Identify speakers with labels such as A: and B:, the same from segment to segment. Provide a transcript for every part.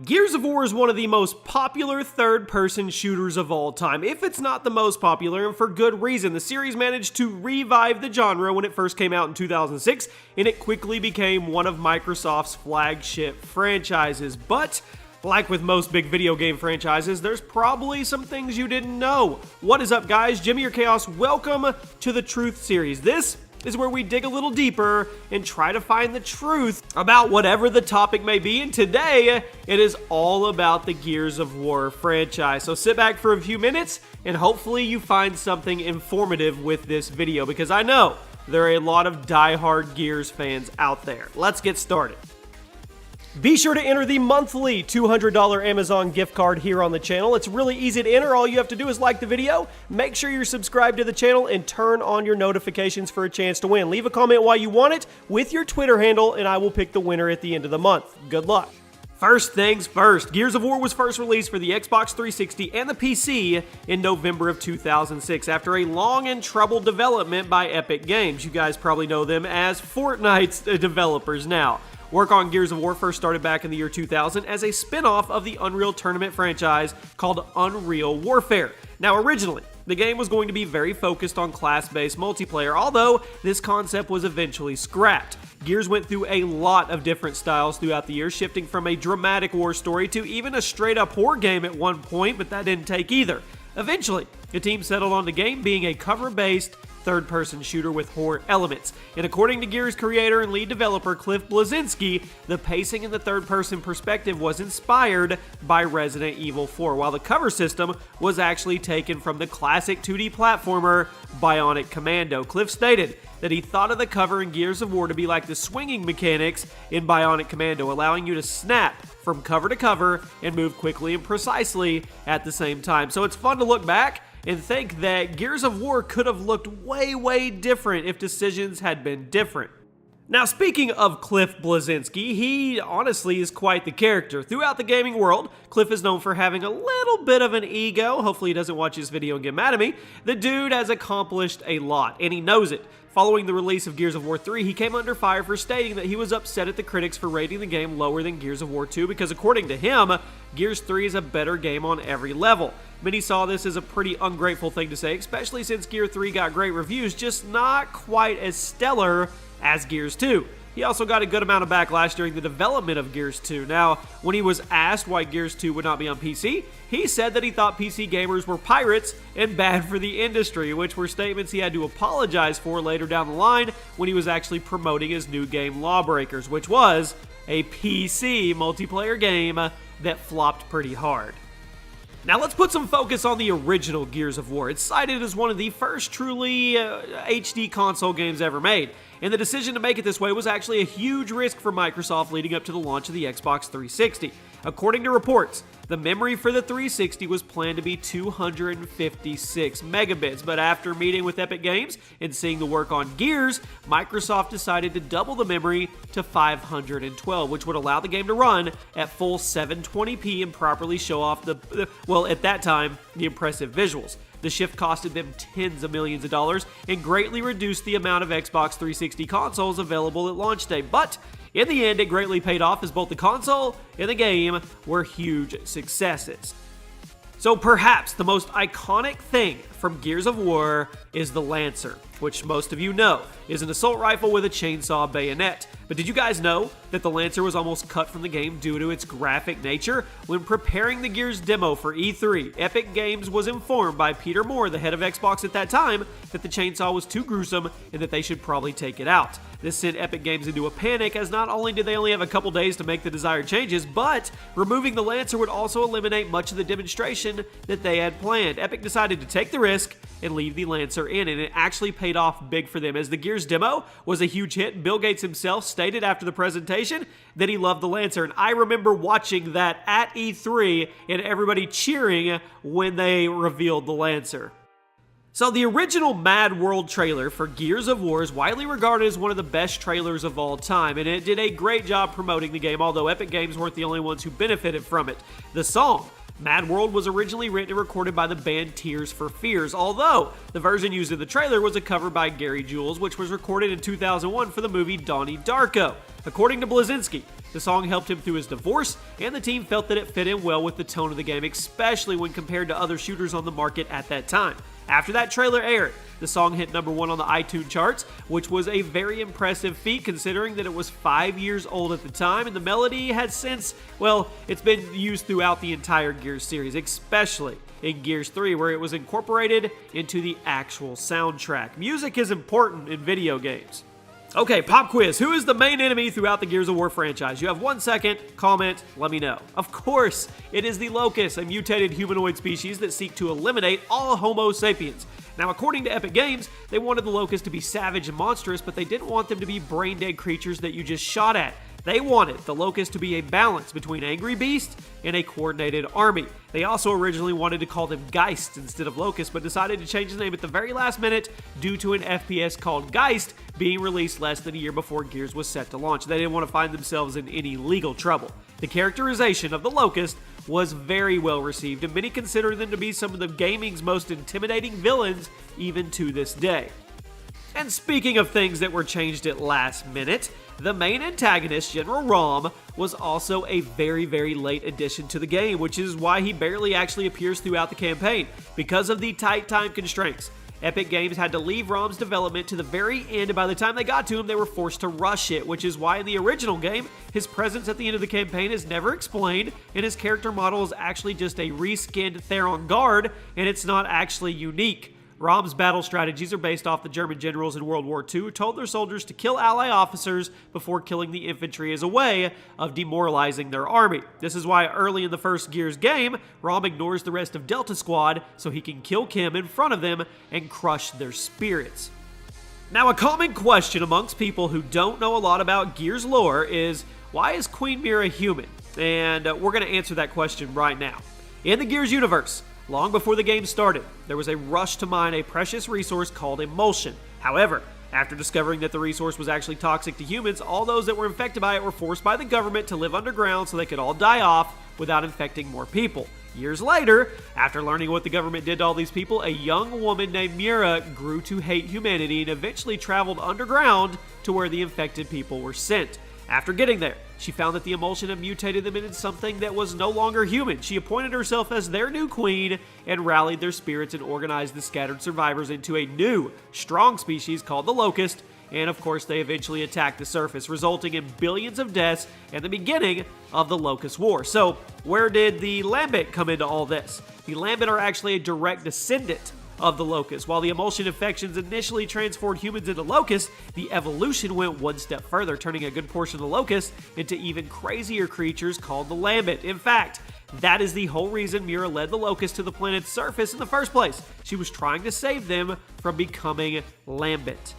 A: Gears of War is one of the most popular third-person shooters of all time, if it's not the most popular, and for good reason. The series managed to revive the genre when it first came out in 2006, and it quickly became one of Microsoft's flagship franchises. But like with most big video game franchises, there's probably some things you didn't know. What is up, guys? Jimmy or Chaos, welcome to the Truth Series. This is where we dig a little deeper and try to find the truth about whatever the topic may be, and today it is all about the Gears of War franchise. So sit back for a few minutes and hopefully you find something informative with this video, because I know there are a lot of die-hard Gears fans out there. Let's get started. Be sure to enter the monthly $200 Amazon gift card here on the channel. It's really easy to enter. All you have to do is like the video, make sure you're subscribed to the channel, and turn on your notifications for a chance to win. Leave a comment why you want it with your Twitter handle, and I will pick the winner at the end of the month. Good luck. First things first, Gears of War was first released for the Xbox 360 and the PC in November of 2006 after a long and troubled development by Epic Games. You guys probably know them as Fortnite's developers now. Work on Gears of War first started back in the year 2000 as a spin-off of the Unreal Tournament franchise called Unreal Warfare. Now originally, the game was going to be very focused on class-based multiplayer, although this concept was eventually scrapped. Gears went through a lot of different styles throughout the years, shifting from a dramatic war story to even a straight-up horror game at one point, but that didn't take either. Eventually, the team settled on the game being a cover-based third-person shooter with horror elements. And according to Gears creator and lead developer Cliff Bleszinski, the pacing in the third-person perspective was inspired by Resident Evil 4, while the cover system was actually taken from the classic 2D platformer Bionic Commando. Cliff stated that he thought of the cover in Gears of War to be like the swinging mechanics in Bionic Commando, allowing you to snap from cover to cover and move quickly and precisely at the same time. So it's fun to look back and think that Gears of War could have looked way different if decisions had been different. Now, speaking of Cliff Bleszinski, he honestly is quite the character. Throughout the gaming world, Cliff is known for having a little bit of an ego. Hopefully he doesn't watch this video and get mad at me. The dude has accomplished a lot, and he knows it. Following the release of Gears of War 3, he came under fire for stating that he was upset at the critics for rating the game lower than Gears of War 2 because according to him, Gears 3 is a better game on every level. Many saw this as a pretty ungrateful thing to say, especially since Gear 3 got great reviews, just not quite as stellar as Gears 2. He also got a good amount of backlash during the development of Gears 2. Now, when he was asked why Gears 2 would not be on PC, he said that he thought PC gamers were pirates and bad for the industry, which were statements he had to apologize for later down the line when he was actually promoting his new game Lawbreakers, which was a PC multiplayer game that flopped pretty hard. Now let's put some focus on the original Gears of War. It's cited as one of the first truly HD console games ever made, and the decision to make it this way was actually a huge risk for Microsoft leading up to the launch of the Xbox 360. According to reports, the memory for the 360 was planned to be 256 megabits, but after meeting with Epic Games and seeing the work on Gears, Microsoft decided to double the memory to 512, which would allow the game to run at full 720p and properly show off well, at that time, the impressive visuals. The shift costed them tens of millions of dollars and greatly reduced the amount of Xbox 360 consoles available at launch day, but in the end, it greatly paid off as both the console and the game were huge successes. So perhaps the most iconic thing from Gears of War is the Lancer, which most of you know is an assault rifle with a chainsaw bayonet. But did you guys know that the Lancer was almost cut from the game due to its graphic nature? When preparing the Gears demo for E3, Epic Games was informed by Peter Moore, the head of Xbox at that time, that the chainsaw was too gruesome and that they should probably take it out. This sent Epic Games into a panic, as not only did they only have a couple days to make the desired changes, but removing the Lancer would also eliminate much of the demonstration that they had planned. Epic decided to take the risk and leave the Lancer in, and it actually paid off big for them, as the Gears demo was a huge hit. Bill Gates himself stated after the presentation that he loved the Lancer, and I remember watching that at E3 and everybody cheering when they revealed the Lancer. So the original Mad World trailer for Gears of War is widely regarded as one of the best trailers of all time, and it did a great job promoting the game, although Epic Games weren't the only ones who benefited from it. The song Mad World was originally written and recorded by the band Tears for Fears, although the version used in the trailer was a cover by Gary Jules, which was recorded in 2001 for the movie Donnie Darko. According to Bleszinski, The song helped him through his divorce, and the team felt that it fit in well with the tone of the game, especially when compared to other shooters on the market at that time. After that trailer aired, the song hit #1 on the iTunes charts, which was a very impressive feat considering that it was 5 years old at the time, and the melody has since, well, it's been used throughout the entire Gears series, especially in Gears 3, where it was incorporated into the actual soundtrack. Music is important in video games. Okay, pop quiz. Who is the main enemy throughout the Gears of War franchise? You have 1 second. Comment. Let me know. Of course, it is the Locust, a mutated humanoid species that seek to eliminate all Homo sapiens. Now, according to Epic Games, they wanted the Locust to be savage and monstrous, but they didn't want them to be brain-dead creatures that you just shot at. They wanted the Locust to be a balance between angry beasts and a coordinated army. They also originally wanted to call them Geists instead of Locusts, but decided to change the name at the very last minute due to an FPS called Geist being released less than a year before Gears was set to launch. They didn't want to find themselves in any legal trouble. The characterization of the Locust was very well received, and many consider them to be some of the gaming's most intimidating villains even to this day. And speaking of things that were changed at last minute, the main antagonist, General Rom, was also a very, very late addition to the game, which is why he barely actually appears throughout the campaign, because of the tight time constraints. Epic Games had to leave Rom's development to the very end, and by the time they got to him, they were forced to rush it, which is why in the original game, his presence at the end of the campaign is never explained, and his character model is actually just a reskinned Theron guard, and it's not actually unique. Rom's battle strategies are based off the German generals in World War II who told their soldiers to kill ally officers before killing the infantry as a way of demoralizing their army. This is why early in the first Gears game, Rom ignores the rest of Delta Squad so he can kill Kim in front of them and crush their spirits. Now, a common question amongst people who don't know a lot about Gears lore is, why is Queen MYRRAH human? And we're going to answer that question right now. In the Gears universe, long before the game started, there was a rush to mine a precious resource called emulsion. However, after discovering that the resource was actually toxic to humans, all those that were infected by it were forced by the government to live underground so they could all die off without infecting more people. Years later, after learning what the government did to all these people, a young woman named MYRRAH grew to hate humanity and eventually traveled underground to where the infected people were sent. After getting there, she found that the emulsion had mutated them into something that was no longer human. She appointed herself as their new queen and rallied their spirits and organized the scattered survivors into a new, strong species called the Locust, and of course they eventually attacked the surface, resulting in billions of deaths and the beginning of the Locust War. So, where did the Lambent come into all this? The Lambent are actually a direct descendant of the Locust. While the emulsion infections initially transformed humans into locusts, the evolution went one step further, turning a good portion of the locusts into even crazier creatures called the Lambent. In fact, that is the whole reason MYRRAH led the locusts to the planet's surface in the first place. She was trying to save them from becoming Lambent.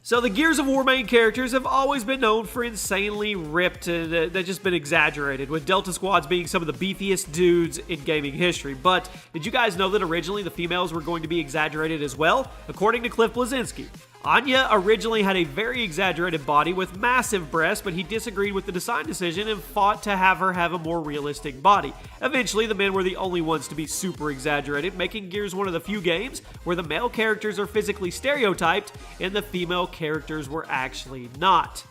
A: So the Gears of War main characters have always been known for insanely ripped and they've just been exaggerated, with Delta Squads being some of the beefiest dudes in gaming history. But did you guys know that originally the females were going to be exaggerated as well? According to Cliff Bleszinski, Anya originally had a very exaggerated body with massive breasts, but he disagreed with the design decision and fought to have her have a more realistic body. Eventually, the men were the only ones to be super exaggerated, making Gears one of the few games where the male characters are physically stereotyped and the female characters were actually not.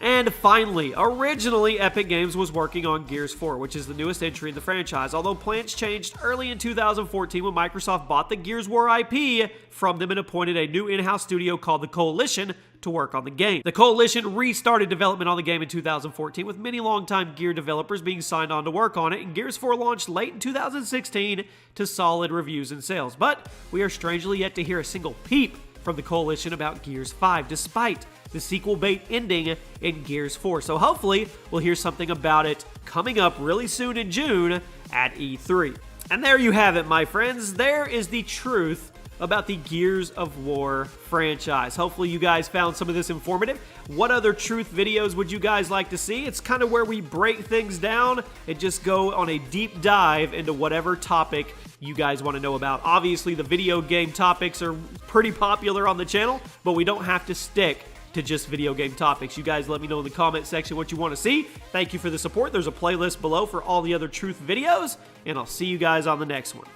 A: And finally, originally Epic Games was working on Gears 4, which is the newest entry in the franchise, although plans changed early in 2014 when Microsoft bought the Gears War IP from them and appointed a new in-house studio called the Coalition to work on the game. The Coalition restarted development on the game in 2014, with many longtime Gear developers being signed on to work on it, and Gears 4 launched late in 2016 to solid reviews and sales. But we are strangely yet to hear a single peep from the Coalition about Gears 5, despite the sequel bait ending in Gears 4. So hopefully we'll hear something about it coming up really soon in June at E3. And there you have it, my friends. There is the truth about the Gears of War franchise. Hopefully you guys found some of this informative. What other truth videos would you guys like to see? It's kind of where we break things down and just go on a deep dive into whatever topic you guys want to know about. Obviously, the video game topics are pretty popular on the channel, but we don't have to stick to just video game topics. You guys let me know in the comment section what you want to see. Thank you for the support. There's a playlist below for all the other truth videos, and I'll see you guys on the next one.